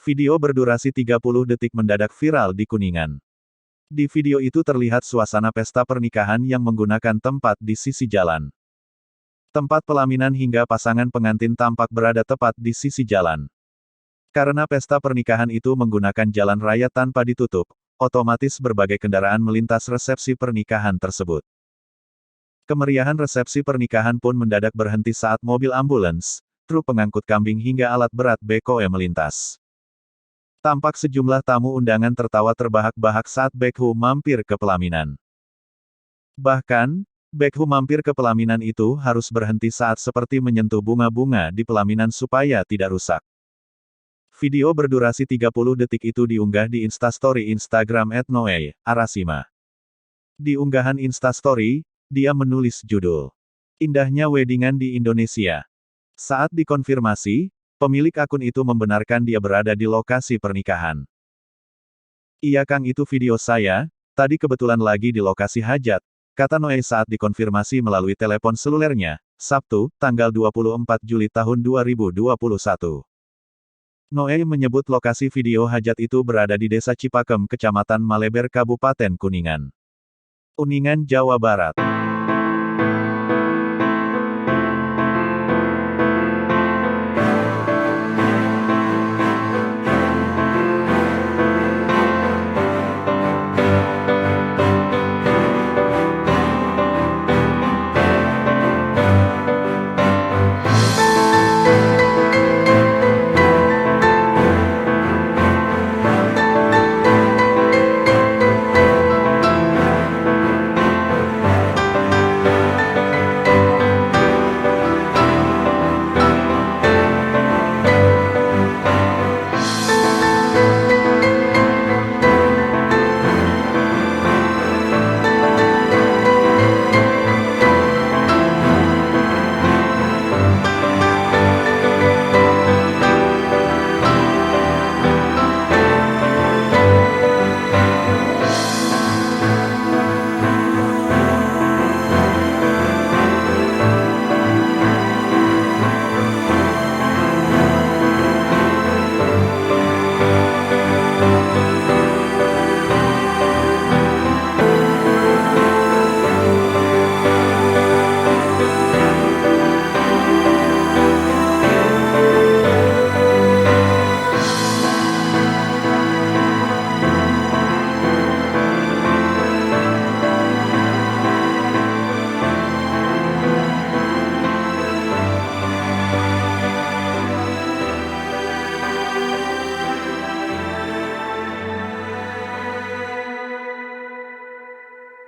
Video berdurasi 30 detik mendadak viral di Kuningan. Di video itu terlihat suasana pesta pernikahan yang menggunakan tempat di sisi jalan. Tempat pelaminan hingga pasangan pengantin tampak berada tepat di sisi jalan. Karena pesta pernikahan itu menggunakan jalan raya tanpa ditutup, otomatis berbagai kendaraan melintas resepsi pernikahan tersebut. Kemeriahan resepsi pernikahan pun mendadak berhenti saat mobil ambulans, truk pengangkut kambing hingga alat berat BKOE melintas. Tampak sejumlah tamu undangan tertawa terbahak-bahak saat Baekho mampir ke pelaminan. Bahkan, Baekho mampir ke pelaminan itu harus berhenti saat seperti menyentuh bunga-bunga di pelaminan supaya tidak rusak. Video berdurasi 30 detik itu diunggah di Instastory Instagram @noe_arashima. Di unggahan Instastory, dia menulis judul, "Indahnya weddingan di Indonesia." Saat dikonfirmasi, pemilik akun itu membenarkan dia berada di lokasi pernikahan. "Iya Kang, itu video saya, tadi kebetulan lagi di lokasi hajat," kata Noe saat dikonfirmasi melalui telepon selulernya, Sabtu, tanggal 24 Juli tahun 2021. Noe menyebut lokasi video hajat itu berada di Desa Cipakem, Kecamatan Maleber, Kabupaten Kuningan, Jawa Barat.